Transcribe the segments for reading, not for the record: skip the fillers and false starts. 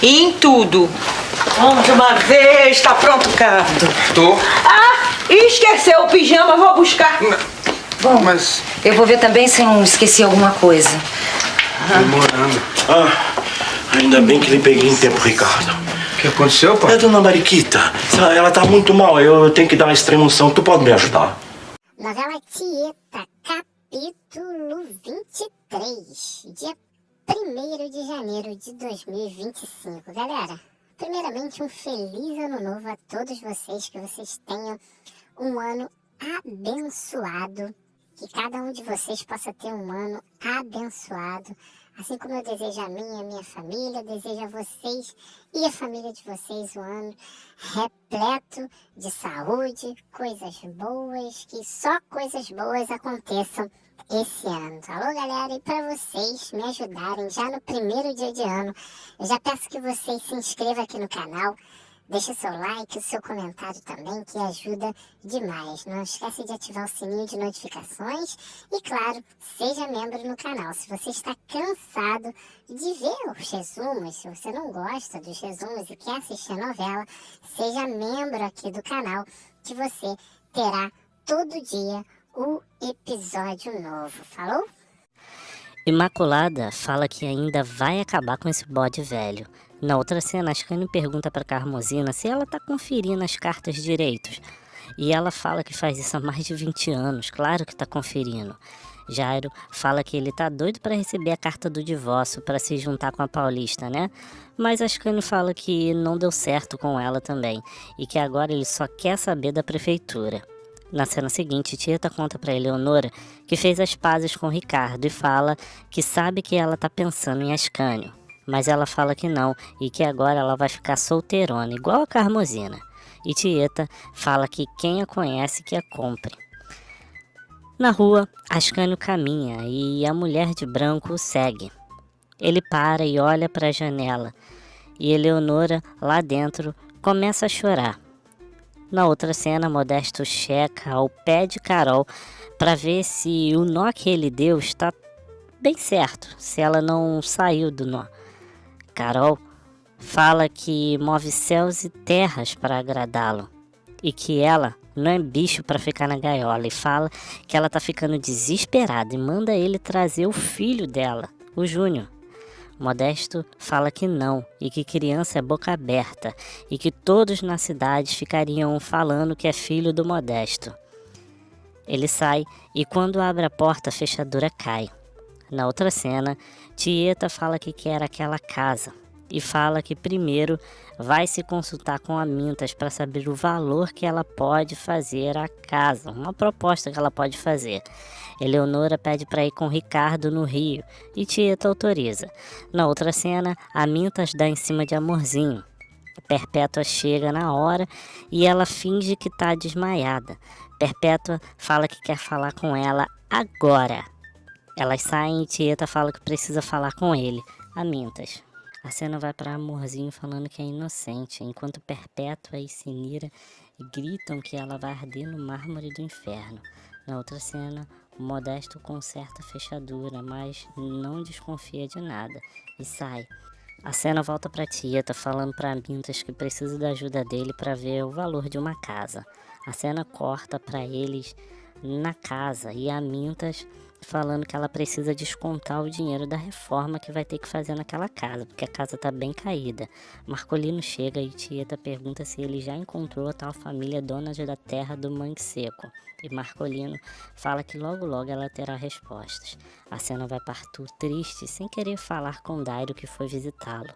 E em tudo. Vamos de uma vez, tá pronto, Cardo? Tô. E esqueceu o pijama, vou buscar. Bom, mas... Eu vou ver também se eu não esqueci alguma coisa. Demorando. Ainda bem que lhe peguei em tempo, Ricardo. O que aconteceu, pai? É a dona Mariquita. Ela tá muito mal, eu tenho que dar uma extrema-unção. Tu pode me ajudar? Novela Tieta, capítulo 23, dia 1º de janeiro de 2025. Galera, primeiramente um feliz ano novo a todos vocês, que vocês tenham um ano abençoado, que cada um de vocês possa ter um ano abençoado, assim como eu desejo a minha família, desejo a vocês e a família de vocês um ano repleto de saúde, coisas boas, que só coisas boas aconteçam esse ano. Alô, galera, e para vocês me ajudarem já no primeiro dia de ano, eu já peço que vocês se inscrevam aqui no canal, deixa seu like, o seu comentário também, que ajuda demais. Não esquece de ativar o sininho de notificações e, claro, seja membro no canal. Se você está cansado de ver os resumos, se você não gosta dos resumos e quer assistir a novela, seja membro aqui do canal, que você terá todo dia o episódio novo. Falou? Imaculada fala que ainda vai acabar com esse bode velho. Na outra cena, Ascânio pergunta para Carmosina se ela tá conferindo as cartas direitos. E ela fala que faz isso há mais de 20 anos, claro que tá conferindo. Jairo fala que ele tá doido para receber a carta do divórcio para se juntar com a Paulista, né? Mas Ascânio fala que não deu certo com ela também e que agora ele só quer saber da prefeitura. Na cena seguinte, Tieta conta para Eleonora que fez as pazes com Ricardo e fala que sabe que ela tá pensando em Ascânio. Mas ela fala que não e que agora ela vai ficar solteirona, igual a Carmosina. E Tieta fala que quem a conhece que a compre. Na rua, Ascânio caminha e a mulher de branco o segue. Ele para e olha para a janela e Eleonora, lá dentro, começa a chorar. Na outra cena, Modesto checa ao pé de Carol para ver se o nó que ele deu está bem certo, se ela não saiu do nó. Carol fala que move céus e terras para agradá-lo e que ela não é bicho para ficar na gaiola, e fala que ela tá ficando desesperada e manda ele trazer o filho dela, o Júnior. Modesto fala que não e que criança é boca aberta e que todos na cidade ficariam falando que é filho do Modesto. Ele sai e quando abre a porta a fechadura cai. Na outra cena, Tieta fala que quer aquela casa e fala que primeiro vai se consultar com a Mintas para saber o valor que ela pode fazer à casa, uma proposta que ela pode fazer. Eleonora pede para ir com Ricardo no Rio e Tieta autoriza. Na outra cena, a Mintas dá em cima de Amorzinho. Perpétua chega na hora e ela finge que está desmaiada. Perpétua fala que quer falar com ela agora. Elas saem e Tieta fala que precisa falar com ele, a Mintas. A cena vai para Amorzinho falando que é inocente, enquanto Perpétua e Sinira gritam que ela vai arder no mármore do inferno. Na outra cena, o Modesto conserta a fechadura, mas não desconfia de nada e sai. A cena volta para Tieta falando para Mintas que precisa da ajuda dele para ver o valor de uma casa. A cena corta para eles na casa e a Mintas falando que ela precisa descontar o dinheiro da reforma que vai ter que fazer naquela casa, porque a casa tá bem caída. Marcolino chega e Tieta pergunta se ele já encontrou a tal família dona da terra do Mangue Seco. E Marcolino fala que logo logo ela terá respostas. A cena vai para Arthur triste, sem querer falar com Dário que foi visitá-lo.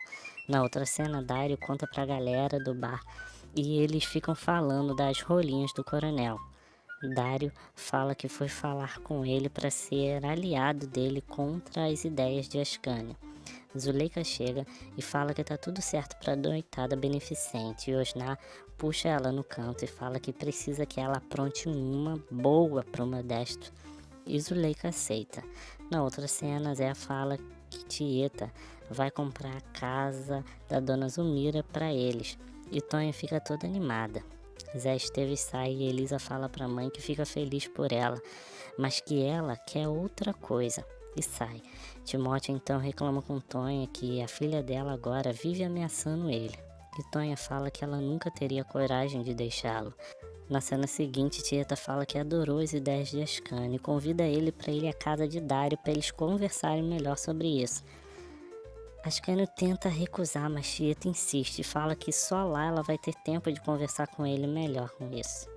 Na outra cena, Dário conta pra galera do bar e eles ficam falando das rolinhas do coronel. Dário fala que foi falar com ele para ser aliado dele contra as ideias de Ascânio. Zuleika chega e fala que tá tudo certo para a noitada beneficente e Osnar puxa ela no canto e fala que precisa que ela apronte uma boa pro Modesto e Zuleika aceita. Na outra cena, Zé fala que Tieta vai comprar a casa da dona Zulmira para eles e Tonha fica toda animada. Zé Esteves sai e Elisa fala pra mãe que fica feliz por ela, mas que ela quer outra coisa. e sai. Timóteo então reclama com Tonha que a filha dela agora vive ameaçando ele. E Tonha fala que ela nunca teria coragem de deixá-lo. Na cena seguinte, Tieta fala que adorou as ideias de Ascânio e convida ele para ir à casa de Dário para eles conversarem melhor sobre isso. Ascânio tenta recusar, mas Tieta insiste e fala que só lá ela vai ter tempo de conversar com ele melhor com isso.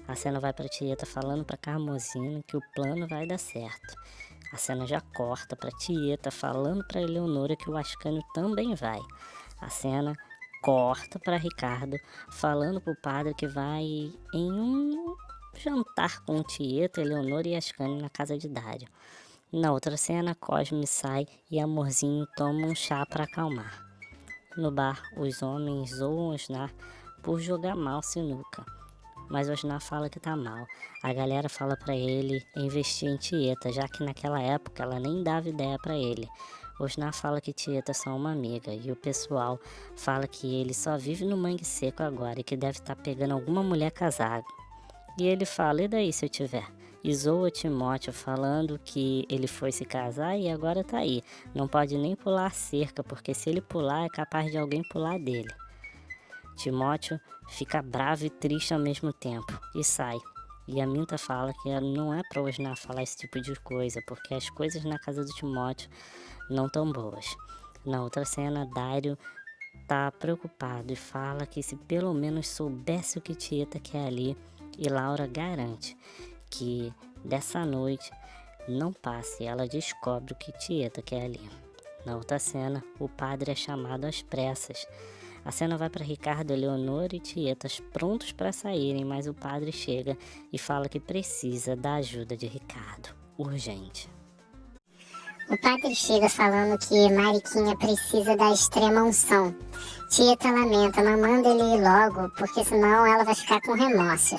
A cena vai para Tieta falando para Carmosina que o plano vai dar certo. A cena já corta para Tieta falando para Eleonora que o Ascânio também vai. A cena corta para Ricardo falando pro padre que vai em um jantar com Tieta, Eleonora e Ascânio na casa de Dário. Na outra cena, Cosme sai e Amorzinho toma um chá para acalmar. No bar, os homens zoam Osnar por jogar mal sinuca, mas Osnar fala que tá mal. A galera fala para ele investir em Tieta, já que naquela época ela nem dava ideia para ele. Osnar fala que Tieta é só uma amiga e o pessoal fala que ele só vive no Mangue Seco agora e que deve estar pegando alguma mulher casada. E ele fala, e daí se eu tiver? E zoa Timóteo falando que ele foi se casar e agora tá aí. Não pode nem pular a cerca, porque se ele pular é capaz de alguém pular dele. Timóteo fica bravo e triste ao mesmo tempo e sai. E a Minta fala que não é pra Osnar falar esse tipo de coisa, porque as coisas na casa do Timóteo não tão boas. Na outra cena, Dário tá preocupado e fala que se pelo menos soubesse o que Tieta quer ali, e Laura garante que dessa noite não passe e ela descobre o que Tieta quer ali. Na outra cena, o padre é chamado às pressas. A cena vai para Ricardo, Eleonora e Tietas prontos para saírem, mas o padre chega e fala que precisa da ajuda de Ricardo, urgente. O padre chega falando que Mariquinha precisa da extrema unção. Tieta lamenta, não manda ele ir logo, porque senão ela vai ficar com remorso.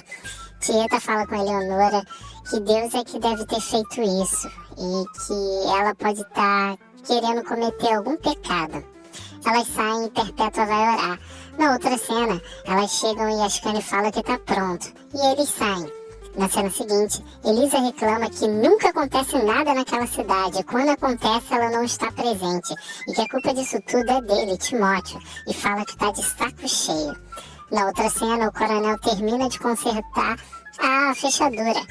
Tieta fala com Eleonora que Deus é que deve ter feito isso e que ela pode estar querendo cometer algum pecado. Elas saem e Perpétua vai orar. Na outra cena, elas chegam e Ascânio fala que tá pronto. E eles saem. Na cena seguinte, Elisa reclama que nunca acontece nada naquela cidade. Quando acontece, ela não está presente. E que a culpa disso tudo é dele, Timóteo. E fala que tá de saco cheio. Na outra cena, o coronel termina de consertar a fechadura.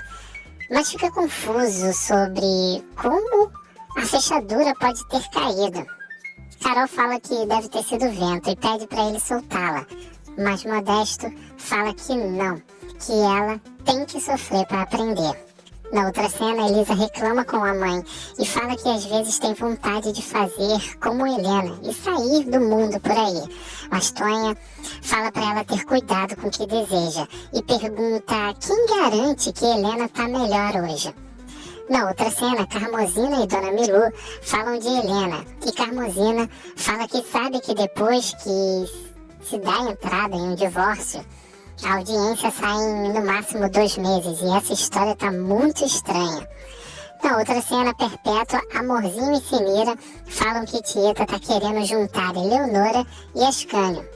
Mas fica confuso sobre como a fechadura pode ter caído. Carol fala que deve ter sido vento e pede para ele soltá-la, mas Modesto fala que não, que ela tem que sofrer para aprender. Na outra cena, Elisa reclama com a mãe e fala que às vezes tem vontade de fazer como Helena e sair do mundo por aí. Mas Tonha fala para ela ter cuidado com o que deseja e pergunta quem garante que Helena tá melhor hoje. Na outra cena, Carmosina e Dona Milu falam de Helena e Carmosina fala que sabe que depois que se dá entrada em um divórcio, a audiência sai em no máximo 2 meses e essa história tá muito estranha. Na outra cena, Perpétua, Amorzinho e Sinira falam que Tieta tá querendo juntar Eleonora e Ascânio.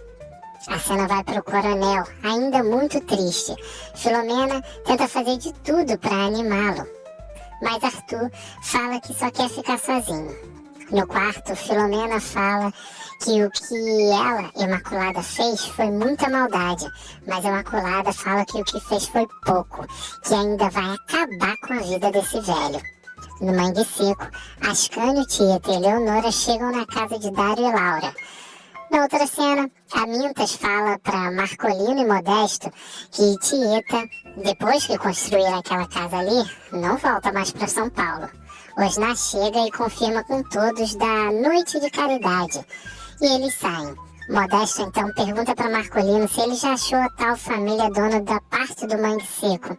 A cena vai pro coronel, ainda muito triste. Filomena tenta fazer de tudo para animá-lo, mas Arthur fala que só quer ficar sozinho. No quarto, Filomena fala que o que ela, Imaculada, fez foi muita maldade, mas Imaculada fala que o que fez foi pouco, que ainda vai acabar com a vida desse velho. No Mangue Seco, Ascânio, Tieta e Eleonora chegam na casa de Dário e Laura. Na outra cena, a Mintas fala para Marcolino e Modesto que Tieta, depois que construir aquela casa ali, não volta mais para São Paulo. Osnar chega e confirma com todos da noite de caridade. E eles saem. Modesto então pergunta para Marcolino se ele já achou a tal família dona da parte do Mangue Seco.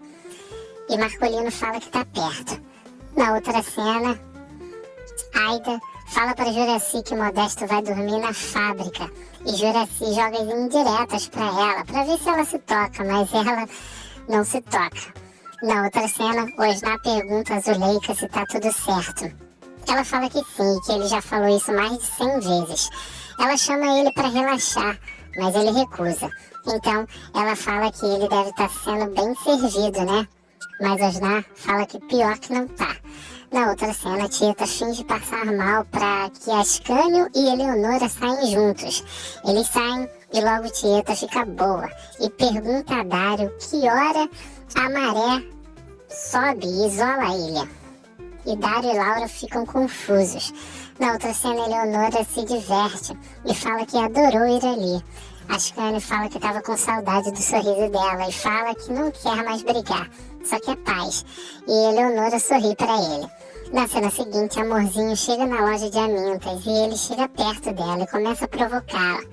E Marcolino fala que tá perto. Na outra cena, Aida fala para Juraci que Modesto vai dormir na fábrica. E Juraci joga as indiretas para ela, para ver se ela se toca, mas ela não se toca. Na outra cena, Osnar pergunta a Zuleika se tá tudo certo. Ela fala que sim, que ele já falou isso mais de 100 vezes. Ela chama ele para relaxar, mas ele recusa. Então, ela fala que ele deve estar sendo bem servido, né? Mas Osnar fala que pior que não tá. Na outra cena, a Tieta finge passar mal para que Ascânio e Eleonora saem juntos. Eles saem e logo Tieta fica boa e pergunta a Dário que hora a maré sobe e isola a ilha. E Dário e Laura ficam confusos. Na outra cena, Eleonora se diverte e fala que adorou ir ali. Ascânio fala que estava com saudade do sorriso dela e fala que não quer mais brigar, só quer paz. E Eleonora sorri para ele. Na cena seguinte, Amorzinho chega na loja de Amintas e ele chega perto dela e começa a provocá-la.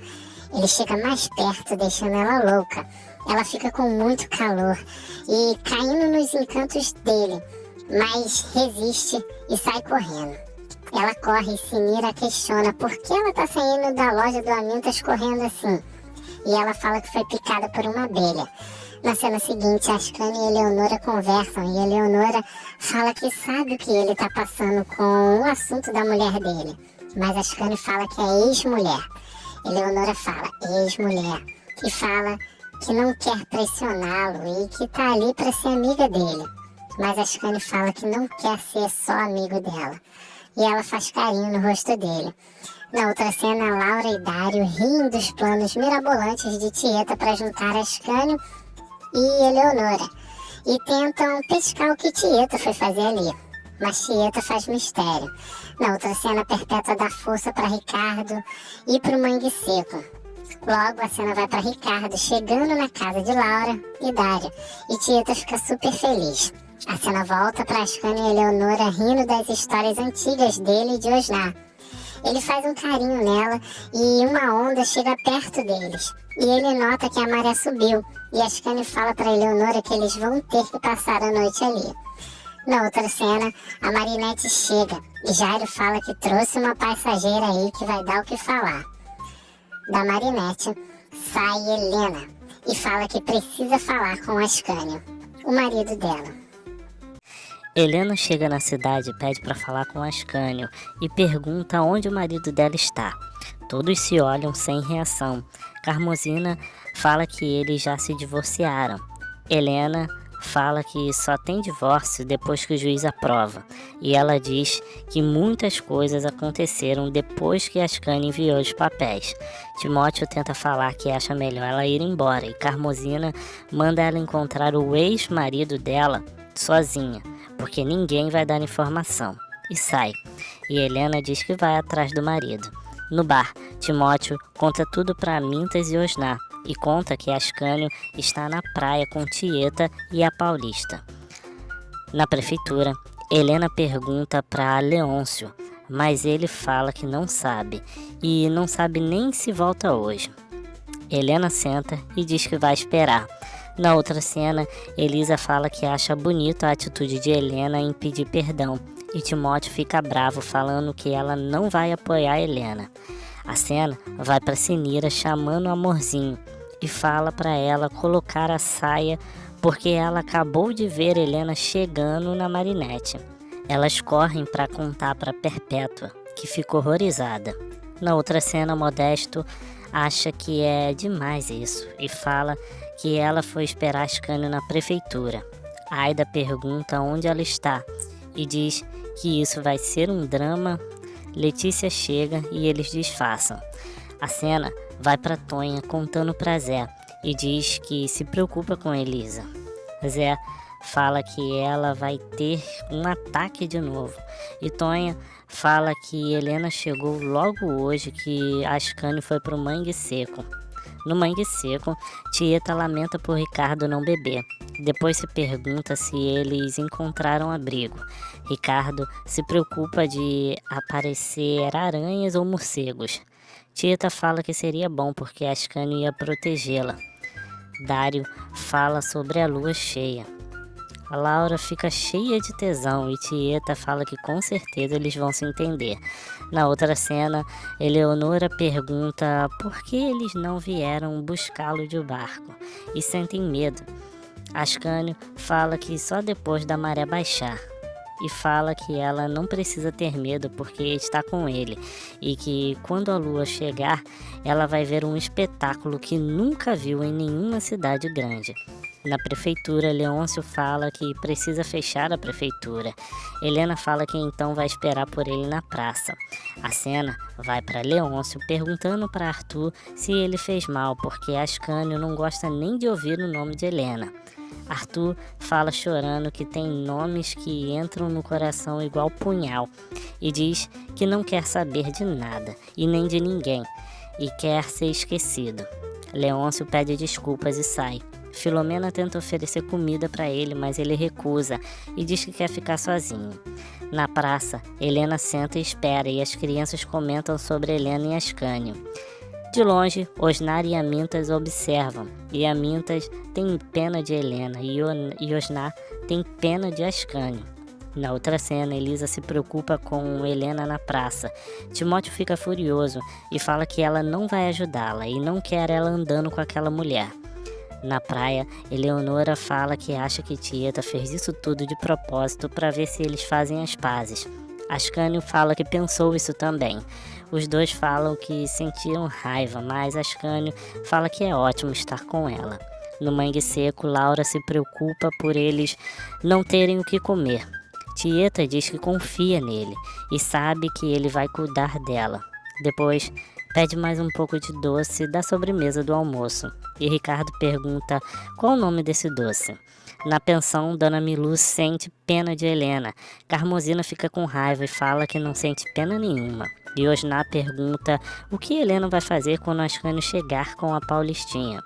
Ele chega mais perto, deixando ela louca. Ela fica com muito calor e caindo nos encantos dele, mas resiste e sai correndo. Ela corre e Sinira questiona por que ela tá saindo da loja do Amintas correndo assim. E ela fala que foi picada por uma abelha. Na cena seguinte, Ascânio e Eleonora conversam e Eleonora fala que sabe o que ele tá passando com o assunto da mulher dele. Mas Ascânio fala que é ex-mulher. Eleonora fala ex-mulher e fala que não quer pressioná-lo e que tá ali para ser amiga dele. Mas Ascânio fala que não quer ser só amigo dela. E ela faz carinho no rosto dele. Na outra cena, Laura e Dário riem dos planos mirabolantes de Tieta para juntar Ascânio e Eleonora. E tentam pescar o que Tieta foi fazer ali. Mas Tieta faz mistério. Na outra cena, Perpétua dá força para Ricardo e para o Mangue Seco. Logo, a cena vai para Ricardo chegando na casa de Laura e Dário. E Tieta fica super feliz. A cena volta para Ascânio e Eleonora rindo das histórias antigas dele e de Osnar. Ele faz um carinho nela e uma onda chega perto deles. E ele nota que a maré subiu. E Ascânio fala para Eleonora que eles vão ter que passar a noite ali. Na outra cena, a Marinette chega e Jairo fala que trouxe uma passageira aí que vai dar o que falar. Da Marinette sai Helena e fala que precisa falar com Ascânio, o marido dela. Helena chega na cidade e pede para falar com Ascânio e pergunta onde o marido dela está. Todos se olham sem reação. Carmosina fala que eles já se divorciaram. Helena fala que só tem divórcio depois que o juiz aprova. E ela diz que muitas coisas aconteceram depois que Ascânio enviou os papéis. Timóteo tenta falar que acha melhor ela ir embora e Carmosina manda ela encontrar o ex-marido dela sozinha, porque ninguém vai dar informação, e sai. E Helena diz que vai atrás do marido. No bar, Timóteo conta tudo para Amintas e Osnar, e conta que Ascânio está na praia com Tieta e a Paulista. Na prefeitura, Helena pergunta para Leôncio, mas ele fala que não sabe, e não sabe nem se volta hoje. Helena senta e diz que vai esperar. Na outra cena, Elisa fala que acha bonita a atitude de Helena em pedir perdão, e Timóteo fica bravo falando que ela não vai apoiar Helena. A cena vai para Sinira chamando o Amorzinho e fala para ela colocar a saia porque ela acabou de ver Helena chegando na Marinette. Elas correm para contar para Perpétua, que ficou horrorizada. Na outra cena, Modesto acha que é demais isso e fala que ela foi esperar Ascânio na prefeitura. Aida pergunta onde ela está e diz que isso vai ser um drama. Letícia chega e eles disfarçam. A cena vai para Tonha contando para Zé e diz que se preocupa com Elisa. Zé fala que ela vai ter um ataque de novo e Tonha fala que Helena chegou logo hoje que Ascânio foi pro Mangue Seco. No Mangue Seco, Tieta lamenta por Ricardo não beber. Depois se pergunta se eles encontraram abrigo. Ricardo se preocupa de aparecer aranhas ou morcegos. Tieta fala que seria bom porque Ascânio ia protegê-la. Dário fala sobre a lua cheia. A Laura fica cheia de tesão e Tieta fala que com certeza eles vão se entender. Na outra cena, Eleonora pergunta por que eles não vieram buscá-lo de barco e sentem medo. Ascânio fala que só depois da maré baixar e fala que ela não precisa ter medo porque está com ele e que quando a lua chegar, ela vai ver um espetáculo que nunca viu em nenhuma cidade grande. Na prefeitura, Leôncio fala que precisa fechar a prefeitura. Helena fala que então vai esperar por ele na praça. A cena vai para Leôncio perguntando para Arthur se ele fez mal, porque Ascânio não gosta nem de ouvir o nome de Helena. Arthur fala chorando que tem nomes que entram no coração igual punhal e diz que não quer saber de nada e nem de ninguém e quer ser esquecido. Leôncio pede desculpas e sai. Filomena tenta oferecer comida para ele, mas ele recusa e diz que quer ficar sozinho. Na praça, Helena senta e espera e as crianças comentam sobre Helena e Ascânio. De longe, Osnar e Amintas observam, e Amintas tem pena de Helena e Osnar tem pena de Ascânio. Na outra cena, Elisa se preocupa com Helena na praça. Timóteo fica furioso e fala que ela não vai ajudá-la e não quer ela andando com aquela mulher. Na praia, Eleonora fala que acha que Tieta fez isso tudo de propósito para ver se eles fazem as pazes. Ascânio fala que pensou isso também. Os dois falam que sentiram raiva, mas Ascânio fala que é ótimo estar com ela. No Mangue Seco, Laura se preocupa por eles não terem o que comer. Tieta diz que confia nele e sabe que ele vai cuidar dela. Depois, pede mais um pouco de doce da sobremesa do almoço. E Ricardo pergunta qual o nome desse doce. Na pensão, Dona Milu sente pena de Helena. Carmosina fica com raiva e fala que não sente pena nenhuma. E Osnar pergunta o que Helena vai fazer quando Ascânio chegar com a Paulistinha.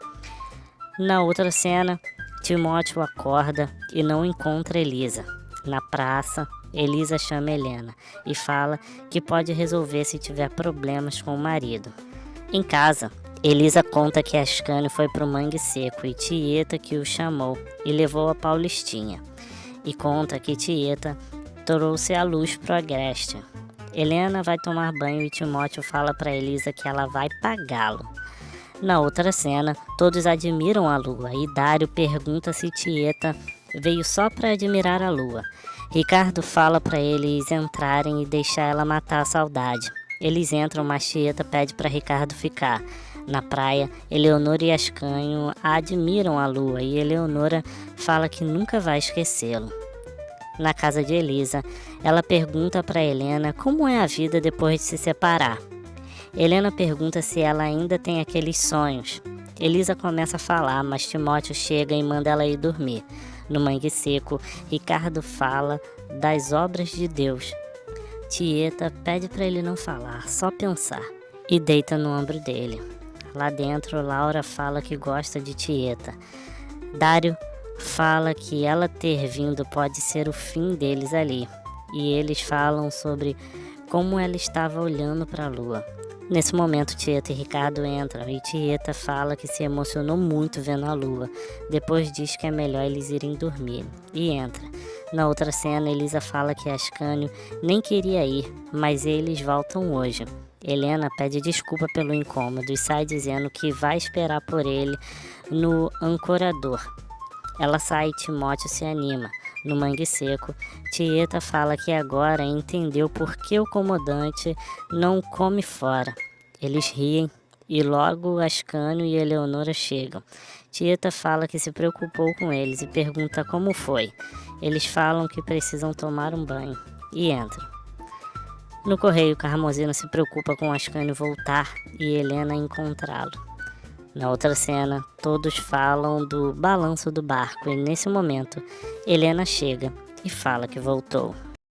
Na outra cena, Timóteo acorda e não encontra Elisa. Na praça, Elisa chama Helena e fala que pode resolver se tiver problemas com o marido. Em casa, Elisa conta que Ascânio foi pro Mangue Seco e Tieta que o chamou e levou a Paulistinha. E conta que Tieta trouxe a luz pro Agreste. Helena vai tomar banho e Timóteo fala para Elisa que ela vai pagá-lo. Na outra cena, todos admiram a lua e Dário pergunta se Tieta veio só para admirar a lua. Ricardo fala para eles entrarem e deixar ela matar a saudade. Eles entram, mas Tieta pede para Ricardo ficar. Na praia, Eleonora e Ascânio admiram a lua e Eleonora fala que nunca vai esquecê-lo. Na casa de Elisa, ela pergunta para Helena como é a vida depois de se separar. Helena pergunta se ela ainda tem aqueles sonhos. Elisa começa a falar, mas Timóteo chega e manda ela ir dormir. No Mangue Seco, Ricardo fala das obras de Deus. Tieta pede para ele não falar, só pensar, e deita no ombro dele. Lá dentro, Laura fala que gosta de Tieta. Dário fala que ela ter vindo pode ser o fim deles ali. E eles falam sobre como ela estava olhando para a lua. Nesse momento, Tieta e Ricardo entram e Tieta fala que se emocionou muito vendo a lua. Depois diz que é melhor eles irem dormir e entra. Na outra cena, Elisa fala que Ascânio nem queria ir, mas eles voltam hoje. Helena pede desculpa pelo incômodo e sai dizendo que vai esperar por ele no ancorador. Ela sai e Timóteo se anima. No Mangue Seco, Tieta fala que agora entendeu por que o comandante não come fora. Eles riem e logo Ascânio e Eleonora chegam. Tieta fala que se preocupou com eles e pergunta como foi. Eles falam que precisam tomar um banho e entram. No correio, Carmosina se preocupa com Ascânio voltar e Helena encontrá-lo. Na outra cena, todos falam do balanço do barco e nesse momento, Helena chega e fala que voltou.